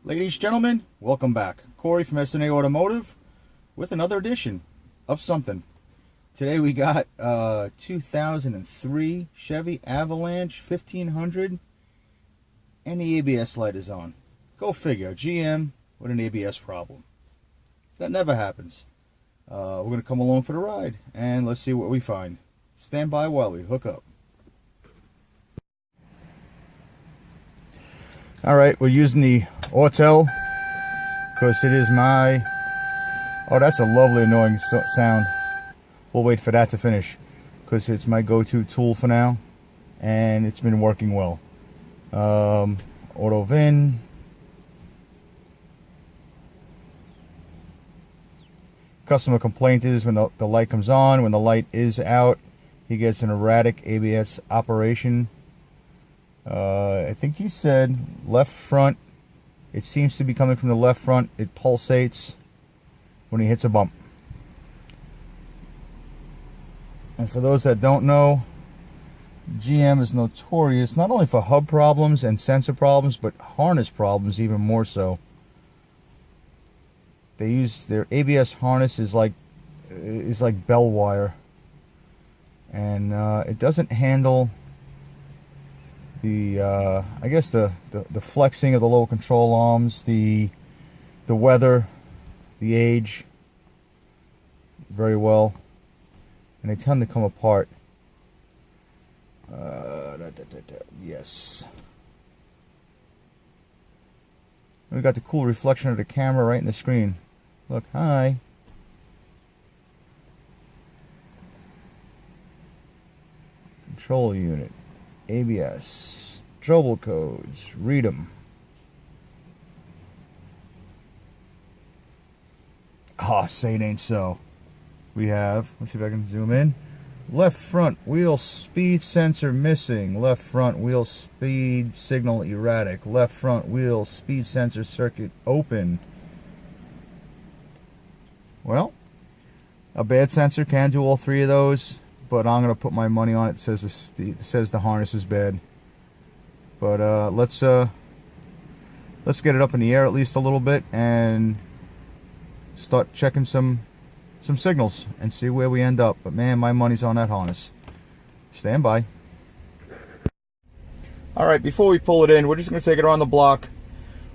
Ladies, gentlemen, welcome back. Corey from S&A Automotive with another edition of something. Today we got 2003 Chevy Avalanche 1500 and the ABS light is on. Go figure, GM with an ABS problem. That never happens. We're going to come along for the ride and let's see what we find. Stand by while we hook up. Alright, we're using the Auto because it is my... Oh, that's a lovely annoying sound. We'll wait for that to finish because it's my go-to tool for now and it's been working well. Auto VIN. Customer complaint is when the light comes on, when the light is out, he gets an erratic ABS operation. I think he said left front. It seems to be coming from the left front. It pulsates when he hits a bump. And for those that don't know, GM is notorious not only for hub problems and sensor problems, but harness problems even more so. They use their ABS harness is like bell wire, and it doesn't handle the I guess the flexing of the lower control arms, the weather, the age very well, and they tend to come apart. Yes. We got the cool reflection of the camera right in the screen. Look, hi. Control unit. ABS, trouble codes, read them. Ah, say it ain't so. We have, let's see if I can zoom in. Left front wheel speed sensor missing. Left front wheel speed signal erratic. Left front wheel speed sensor circuit open. Well, a bad sensor can do all three of those, but I'm gonna put my money on it. It says the harness is bad. But let's get it up in the air at least a little bit and start checking some signals and see where we end up. But man, my money's on that harness. Stand by. Alright, before we pull it in, we're just going to take it around the block.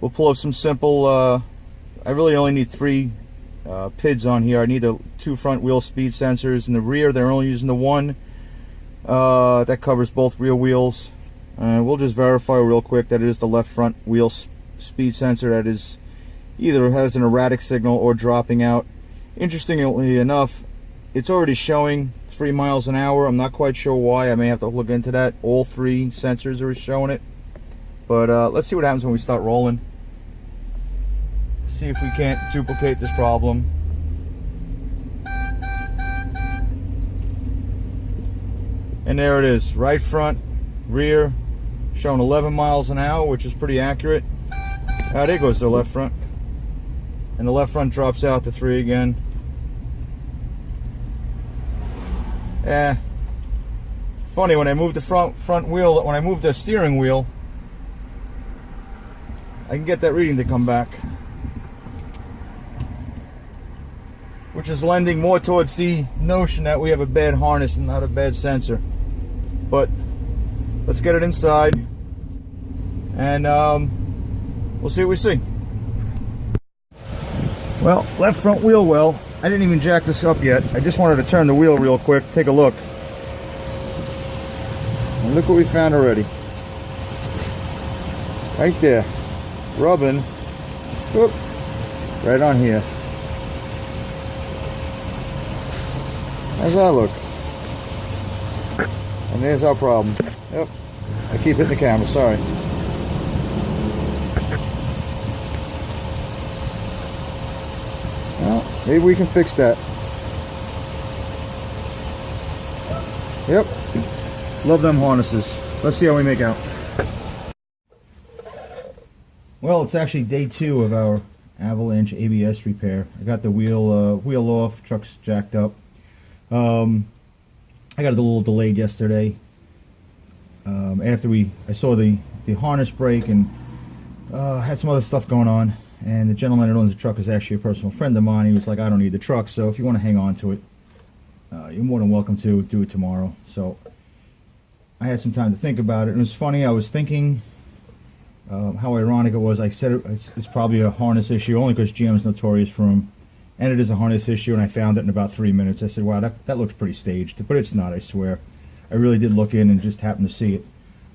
We'll pull up some simple, I really only need three PIDs on here. I need the two front wheel speed sensors. In the rear, they're only using the one. That covers both rear wheels. We'll just verify real quick that it is the left front wheel speed sensor that is either has an erratic signal or dropping out. Interestingly enough, it's already showing 3 miles an hour. I'm not quite sure why. I may have to look into that. All three sensors are showing it. But let's see what happens when we start rolling. See if we can't duplicate this problem. And there it is. Right front, rear, showing 11 miles an hour, which is pretty accurate. There goes the left front. And the left front drops out to 3 again. Funny, when I move the front wheel, when I move the steering wheel, I can get that reading to come back, which is lending more towards the notion that we have a bad harness and not a bad sensor. But let's get it inside and we'll see what we see. Well, left front wheel well. I didn't even jack this up yet. I just wanted to turn the wheel real quick, take a look. And look what we found already. Right there. Rubbing. Whoop. Right on here. How's that look? And there's our problem. Yep. I keep hitting the camera, sorry. Well, maybe we can fix that. Yep. Love them harnesses. Let's see how we make out. Well, it's actually day 2 of our Avalanche ABS repair. I got the wheel off, truck's jacked up. I got it a little delayed yesterday. After I saw the harness break and Had some other stuff going on, and the gentleman that owns the truck is actually a personal friend of mine. He was like, I don't need the truck, so if you want to hang on to it, you're more than welcome to do it tomorrow. So I had some time to think about it, and it was funny. I was thinking how ironic it was. I said it's probably a harness issue, only because GM's notorious for them, and it is a harness issue, and I found it in about 3 minutes. I said, wow, that looks pretty staged, but it's not, I swear. I really did look in and just happened to see it.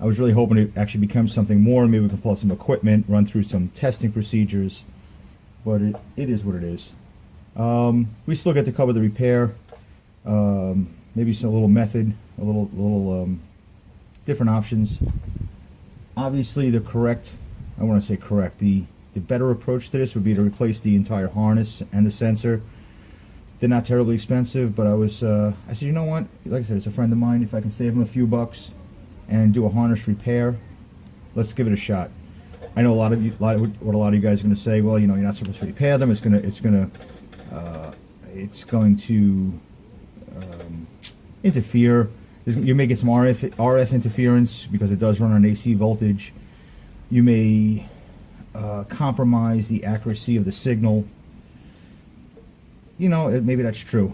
I was really hoping it actually becomes something more. Maybe we can pull out some equipment, run through some testing procedures, but it is what it is. We still get to cover the repair, maybe some little method, a little different options. Obviously, the better approach to this would be to replace the entire harness and the sensor. They're not terribly expensive, but I said, you know what? Like I said, it's a friend of mine. If I can save him a few bucks and do a harness repair, let's give it a shot. I know what a lot of you guys are going to say. Well, you know, you're not supposed to repair them. It's going to interfere. You may get some RF interference because it does run on AC voltage. You may compromise the accuracy of the signal. You know, maybe that's true.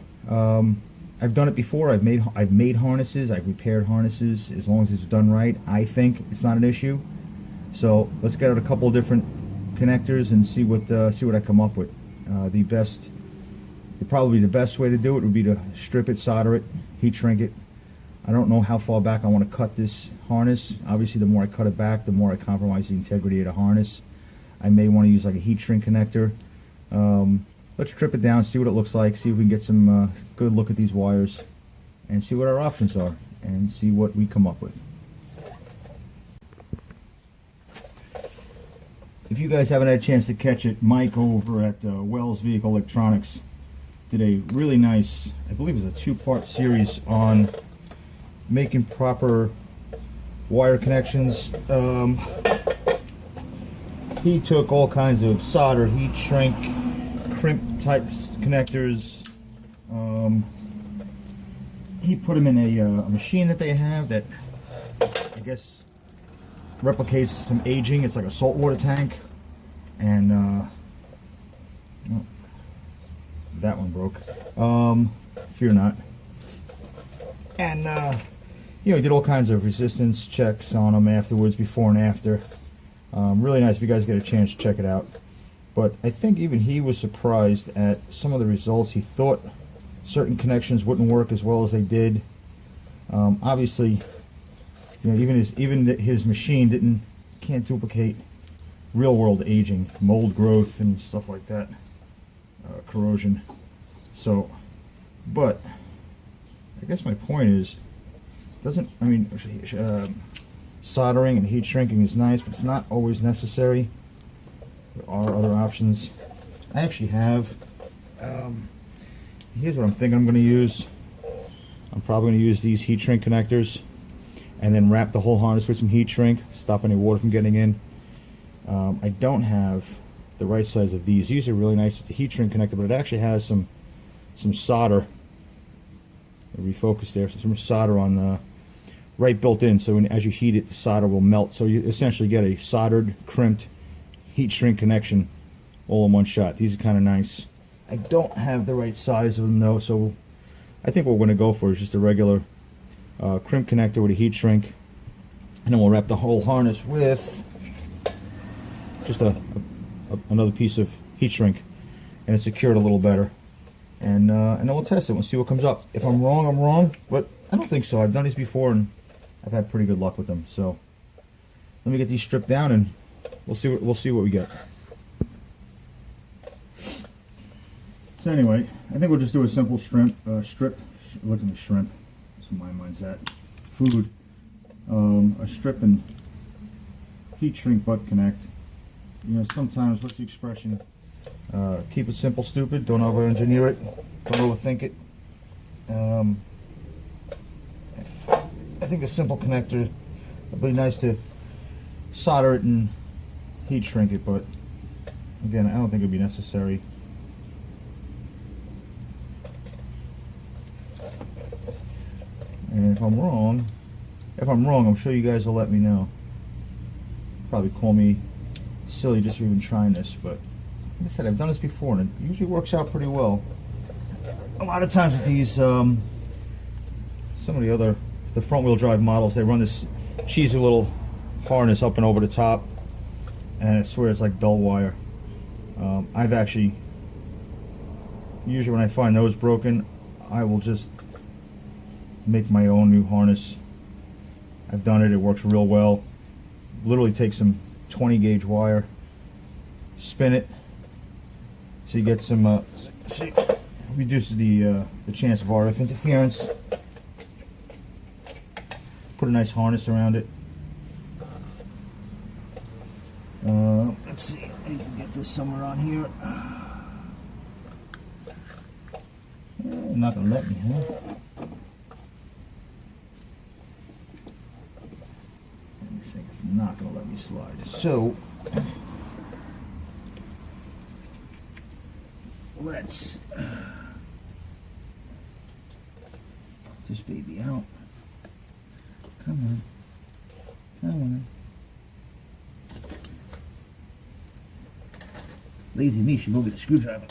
I've done it before. I've made harnesses. I've repaired harnesses. As long as it's done right, I think it's not an issue. So let's get out a couple of different connectors and see what I come up with. Probably the best way to do it would be to strip it, solder it, heat shrink it. I don't know how far back I want to cut this harness. Obviously, the more I cut it back, the more I compromise the integrity of the harness. I may want to use like a heat shrink connector. Let's strip it down, see what it looks like, see if we can get some good look at these wires, and see what our options are, and see what we come up with. If you guys haven't had a chance to catch it, Mike over at Wells Vehicle Electronics did a really nice, I believe it was a 2-part series on making proper wire connections. He took all kinds of solder, heat shrink, crimp type connectors. He put them in a machine that they have that I guess replicates some aging. It's like a saltwater tank, and that one broke. Fear not. And you know, he did all kinds of resistance checks on them afterwards, before and after. Really nice. If you guys get a chance to check it out. But I think even he was surprised at some of the results. He thought certain connections wouldn't work as well as they did. Obviously, you know, even his machine can't duplicate real world aging, mold growth, and stuff like that, corrosion. So, but I guess my point is, soldering and heat shrinking is nice, but it's not always necessary. There are other options. I actually have, here's what I'm thinking I'm going to use. I'm probably going to use these heat shrink connectors and then wrap the whole harness with some heat shrink, stop any water from getting in. I don't have the right size of these. These are really nice. It's a heat shrink connector, but it actually has some solder. Refocus there. So some solder on the right built in, so as you heat it, the solder will melt. So you essentially get a soldered, crimped heat shrink connection all in one shot. These are kind of nice. I don't have the right size of them though, so I think what we're going to go for is just a regular crimp connector with a heat shrink, and then we'll wrap the whole harness with just another piece of heat shrink, and it's secured a little better. And then we'll test it. We'll see what comes up. If I'm wrong, I'm wrong, but I don't think so. I've done these before, and I've had pretty good luck with them. So let me get these stripped down, and we'll see what we get. So anyway, I think we'll just do a simple strip. Look at the shrimp. That's where my mind's at. Food. A strip and heat shrink butt connect. You know, sometimes, what's the expression? Keep it simple, stupid. Don't over-engineer it. Don't overthink it. I think a simple connector would be nice to solder it and heat shrink it, but again, I don't think it would be necessary. And if I'm wrong, I'm sure you guys will let me know. Probably call me silly just even trying this, but like I said, I've done this before and it usually works out pretty well. A lot of times with these, some of the other, the front wheel drive models, they run this cheesy little harness up and over the top, and I swear it's like dull wire. I've actually, usually when I find those broken, I will just make my own new harness. I've done it, it works real well. Literally take some 20 gauge wire, spin it, so you get some, see, reduces the chance of RF interference. Put a nice harness around it. Let's see, I need to get this somewhere on here. Not gonna let me, huh? This thing's not gonna let me slide. So let's this baby out. Come on. Come on. Lazy me should go get a screwdriver.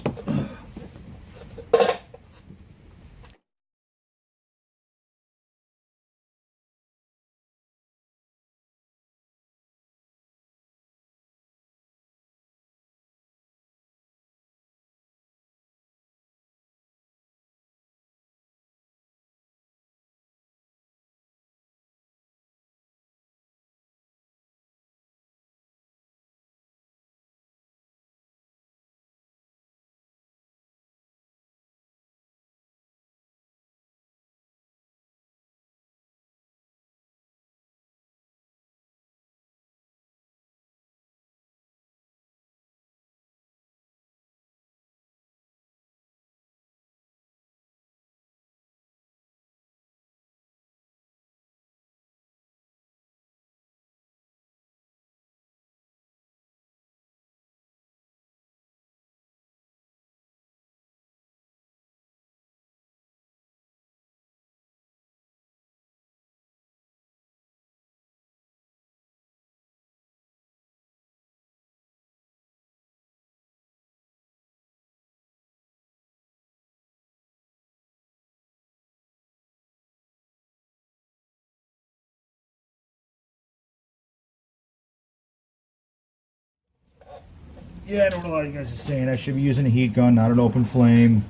Yeah, I know what a lot of you guys are saying. I should be using a heat gun, not an open flame.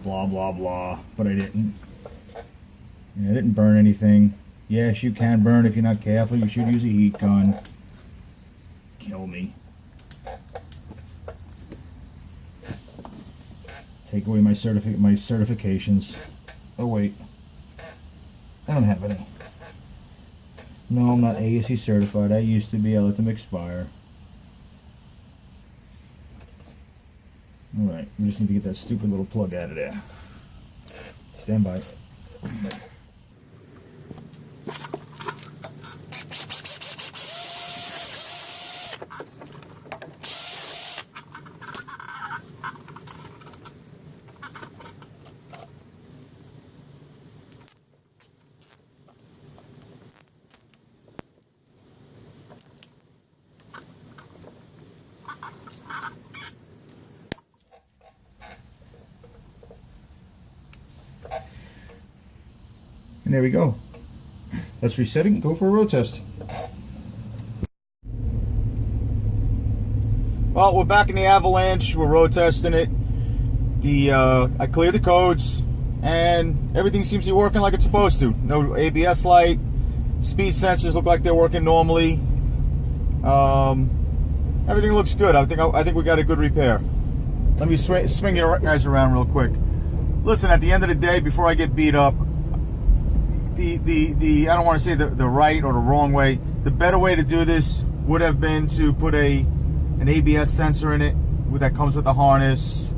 Blah, blah, blah. But I didn't. Yeah, I didn't burn anything. Yes, you can burn if you're not careful. You should use a heat gun. Kill me. Take away my certifications. Oh, wait. I don't have any. No, I'm not ASE certified. I used to be. I let them expire. Alright, we just need to get that stupid little plug out of there. Stand by. And there we go. Let's reset it and go for a road test. Well, we're back in the Avalanche. We're road testing it. I cleared the codes, and everything seems to be working like it's supposed to. No ABS light. Speed sensors look like they're working normally. Everything looks good. I think we got a good repair. Let me swing you guys around real quick. Listen, at the end of the day, before I get beat up, I don't want to say the right or the wrong way. The better way to do this would have been to put an ABS sensor in it that comes with the harness.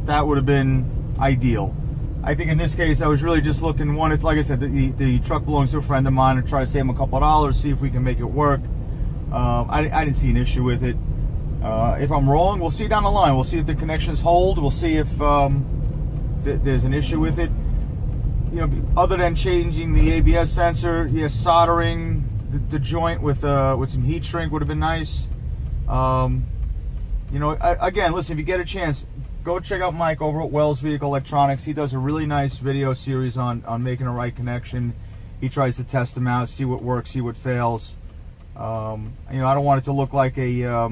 That would have been ideal. I think in this case, I was really just looking, one, it's like I said, the truck belongs to a friend of mine, and try to save him a couple of dollars, see if we can make it work. I didn't see an issue with it. If I'm wrong, we'll see down the line. We'll see if the connections hold. We'll see if there's an issue with it. You know, other than changing the ABS sensor, yeah, soldering the joint with some heat shrink would have been nice. You know, again, listen, if you get a chance, go check out Mike over at Wells Vehicle Electronics. He does a really nice video series on making a right connection. He tries to test them out, see what works, see what fails. You know, I don't want it to look like a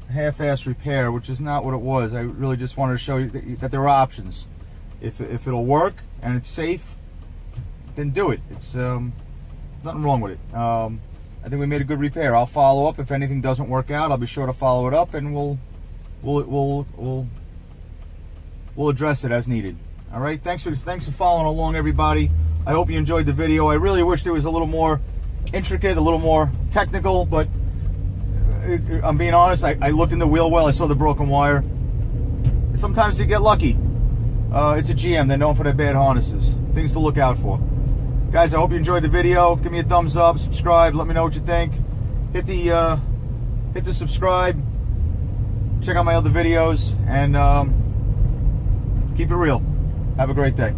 half-ass repair, which is not what it was. I really just wanted to show you that there are options. If it'll work and it's safe, then do it. It's nothing wrong with it. I think we made a good repair. I'll follow up if anything doesn't work out. I'll be sure to follow it up, and we'll address it as needed. All right. Thanks for following along, everybody. I hope you enjoyed the video. I really wish there was a little more intricate, a little more technical, but I'm being honest. I looked in the wheel well. I saw the broken wire. Sometimes you get lucky. It's a GM. They're known for their bad harnesses. Things to look out for. Guys, I hope you enjoyed the video. Give me a thumbs up, subscribe, let me know what you think. Hit the subscribe. Check out my other videos, and keep it real. Have a great day.